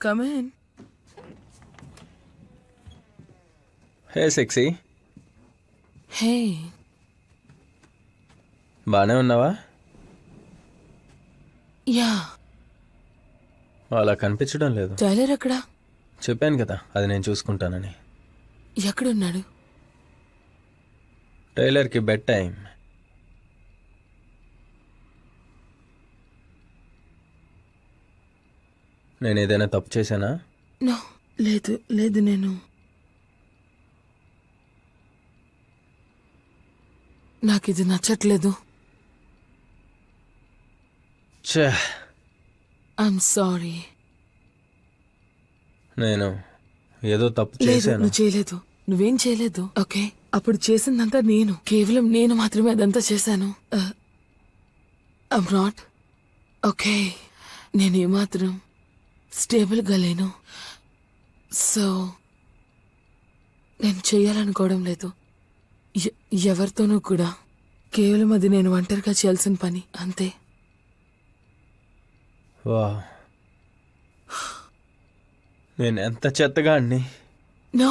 Come in. Hey sexy, హే, బాగానే ఉన్నావా? Yeah. అలా కనిపించడం లేదు. టైలర్ ఎక్కడా? చెప్పాను కదా అది నేను చూసుకుంటానని. ఎక్కడున్నాడు? టైలర్కి బెడ్ టైం. నేను ఏదైనా తప్పు చేశానా? నో, లేదు లేదు. నాకు ఇది నచ్చట్లేదు. ఛే, ఐఎమ్ సారీ. నేను ఏదో తప్పు లేదు, చేశాను. నువ్వు చేయలేదు. నువ్వేం చేయలేదు. ఓకే, అప్పుడు చేసిందంతా నేను. కేవలం నేను మాత్రమే అదంతా చేశాను. I'm not okay. నేను ఏమాత్రం స్టేబుల్గా లేను. సో నేను చేయాలనుకోవడం లేదు ఎవరితోనూ కూడా. కేవలం అది నేను ఒంటరిగా చేయాల్సిన పని, అంతే. వా, నేను ఎంత చెత్తగాడిని. నో,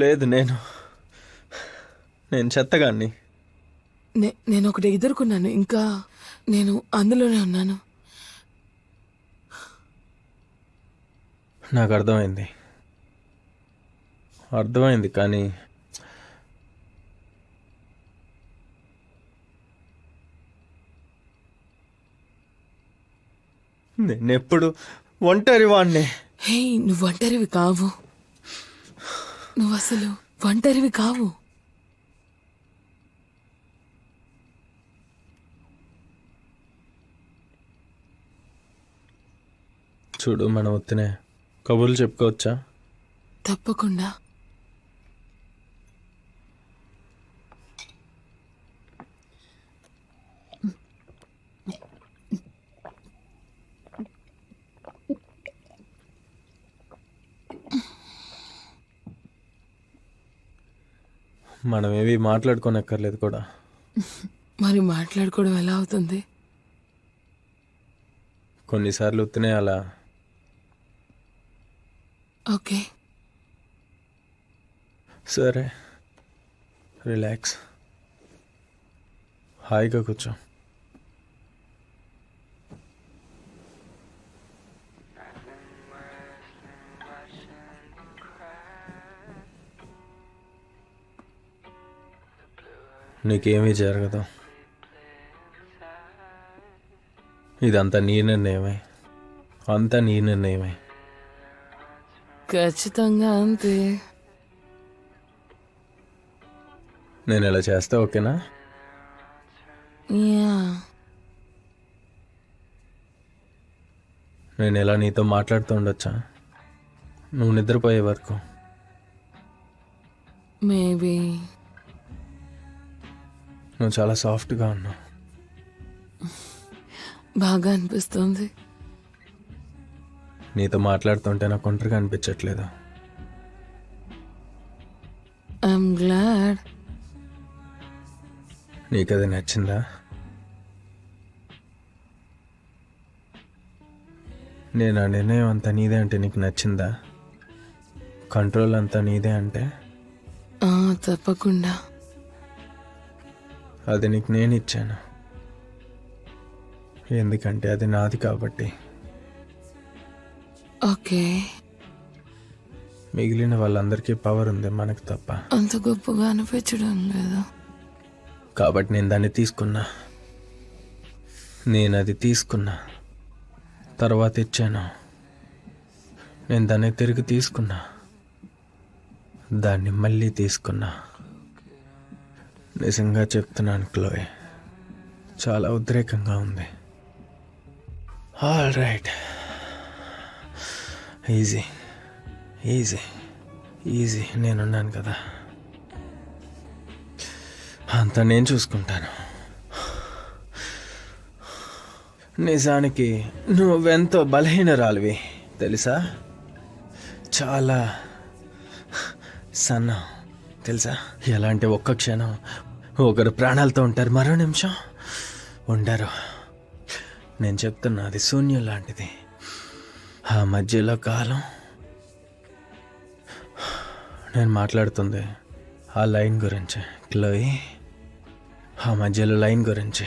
లేదు, నేను చెత్తగాడిని. నేను ఒకటి ఎదుర్కొన్నాను, ఇంకా నేను అందులోనే ఉన్నాను. నాకు అర్థమైంది కానీ నేనెప్పుడు ఒంటరి వాడిని. హే, నువ్వు ఒంటరివి కావు. నువ్వు అసలు ఒంటరివి కావు. చూడు, మనం వత్తనే కబుర్లు చెప్పుకోవచ్చా? తప్పకుండా. మనం ఏవి మాట్లాడుకోనక్కర్లేదు కూడా. మరి మాట్లాడుకోవడం ఎలా అవుతుంది? కొన్నిసార్లు ఉత్తనే అలా. ఓకే, సరే, రిలాక్స్, హాయిగా కూర్చో. నీకేమీ జరగదు. ఇదంతా నీ నిర్ణయమే, అంతా నీ నిర్ణయమే. ఖచ్చితంగా అంతే. నేను ఇలా చేస్తా, ఓకేనా? యా, నేను ఇలా నీతో మాట్లాడుతూ ఉండొచ్చా నువ్వు నిద్రపోయే వరకు? మేబీ. నువ్వు చాలా సాఫ్ట్గా ఉన్నావు. బాగా అనిపిస్తుంది. నీతో మాట్లాడుతుంటే నాకు ఒంటరిగా అనిపించట్లేదు. I'm glad. నీకు అది నచ్చిందా? నేను ఆ నిర్ణయం అంతా నీదే అంటే నీకు నచ్చిందా? కంట్రోల్ అంతా నీదే అంటే? తప్పకుండా. అది నీకు నేను ఇచ్చాను, ఎందుకంటే అది నాది కాబట్టి. ఓకే, మిగిలిన వాళ్ళందరికీ పవర్ ఉంది, మనకు తప్ప. అంత గొప్పగా అనిపించడం లేదు. కాబట్టి నేను దాన్ని తీసుకున్నా. నేను అది తీసుకున్నా, తర్వాత ఇచ్చాను. నేను దాన్ని తిరిగి తీసుకున్నా, దాన్ని మళ్ళీ తీసుకున్నా. నిజంగా చెప్తున్నాను క్లోయ్, చాలా ఉద్రేకంగా ఉంది. All right, easy easy easy, నేనున్నాను కదా, అంతా నేను చూసుకుంటాను. నిజానికి నువ్వెంతో బలహీనరాలివి తెలుసా? చాలా సన్న తెలుసా? ఎలా అంటే ఒక్క క్షణం ఒకరు ప్రాణాలతో ఉంటారు, మరో నిమిషం ఉండరు. నేను చెప్తున్నా, అది శూన్యం లాంటిది. ఆ మధ్యలో కాలం నేను మాట్లాడుతుంది ఆ లైన్ గురించి క్లోయి. ఆ మధ్యలో లైన్ గురించి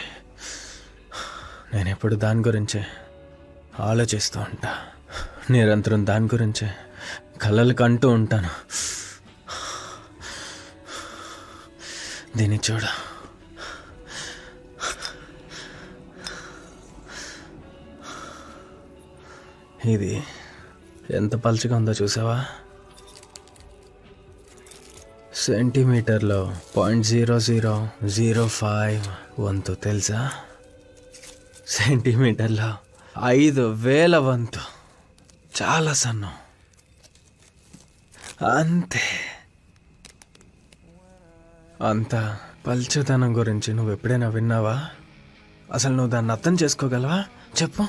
నేను ఎప్పుడు దాని గురించి ఆలోచిస్తూ ఉంటా. నిరంతరం దాని గురించి కలలు కంటూ ఉంటాను. దీన్ని చూడ, ఇది ఎంత పలుచగా ఉందో చూసావా? సెంటీమీటర్లో 0.0005 వంతు తెలుసా? సెంటీమీటర్లో 5,000 వంతు. చాలా సన్నం, అంతే. అంత పల్చదనం గురించి నువ్వు ఎప్పుడైనా విన్నావా? అసలు నువ్వు దాన్ని అర్థం చేసుకోగలవా చెప్పు?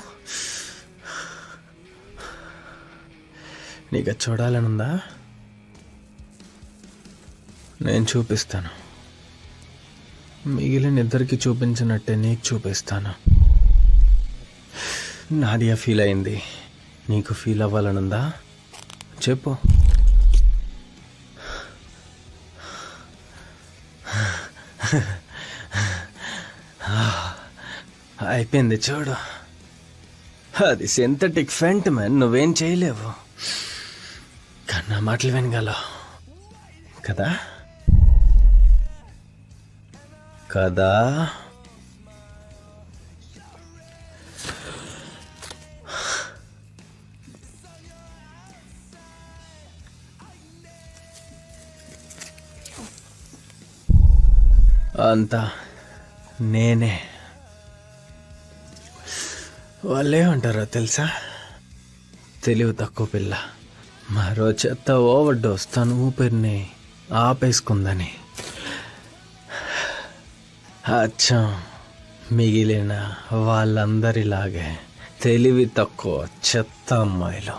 నీకు అది చూడాలనుందా? నేను చూపిస్తాను. మిగిలిన ఇద్దరికి చూపించినట్టే నీకు చూపిస్తాను. నాడియా ఫీల్ అయింది, నీకు ఫీల్ అవ్వాలనుందా చెప్పు? అయిపోయింది చూడు. అది సింథటిక్ ఫెంట్ మ్యాన్, నువ్వేం చేయలేవు. కానీ నా మాటలు వినగలవు కదా కదా? అంతా నేనే. వాళ్ళే అంటారో తెలుసా? తెలివి తక్కువ పిల్ల మరో చెత్త ఓవర్ డోస్ తన ఊపిరిని ఆపేసుకుందని. అచ్చం మిగిలిన వాళ్ళందరిలాగే తెలివి తక్కువ చెత్త అమ్మాయిలు.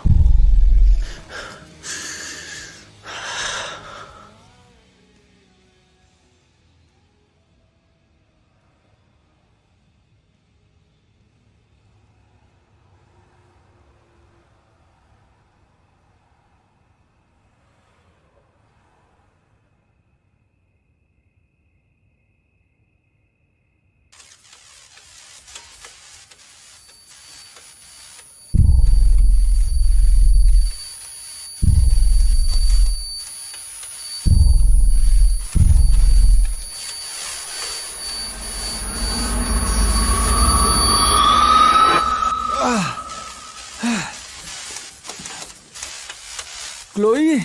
క్లోయి,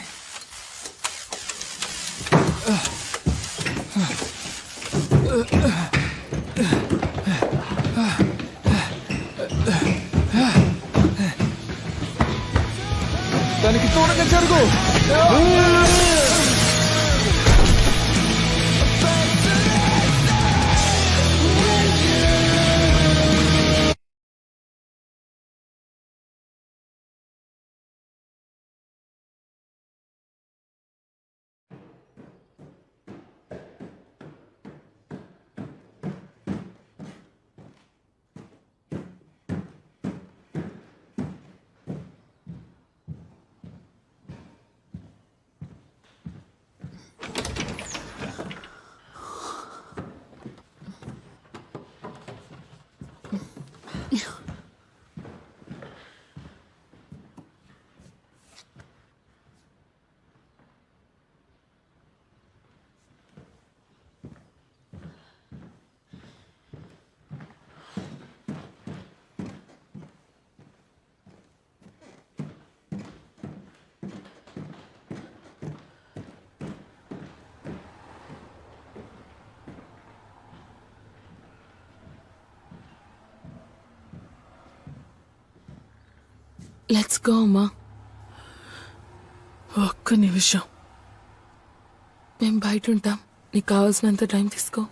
దానికి దూరంగా జరుగు. లెట్స్ గో అమ్మా. ఒక్క నిమిషం, మేము బయట ఉంటాం. నీకు కావాల్సినంత టైం తీసుకో.